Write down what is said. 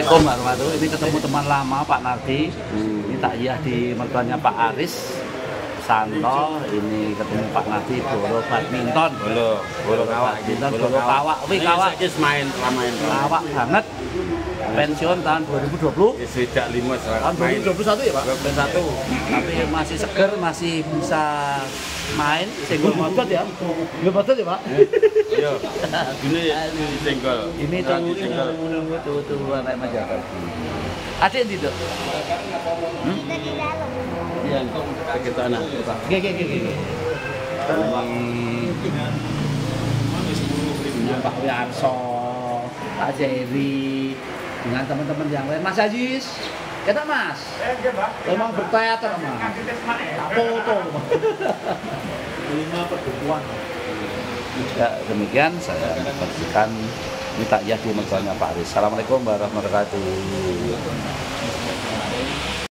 Assalamualaikum warahmatullahi wabarakatuh. Ini ketemu teman lama Pak Nardi. Ini takziah di mertuanya Pak Aris Santo. Ini ketemu Pak Nardi bolo badminton. Bolo kawak, bolo kawak. Wih kawak. Main main. Kawak banget. Pensiun tahun 2020. Sejak 5 Tahun 2021 ya Pak? 2021. Tapi masih seger, masih bisa main. Senggol motot ya? Senggol motot ya Pak? Iya. Ini senggol. Ini tuh anak majalah. Adik di tuh. Iya, kita anak. Gini. Pak Wiarso, Pak Jerry, dengan teman-teman yang lain. Mas Aziz, kita Mas. Memang berteater Mas. Tak foto. Lima pertemuan. Ya, demikian saya memperhatikan ini takziah di mertuanya Pak Aris. Assalamualaikum warahmatullahi wabarakatuh.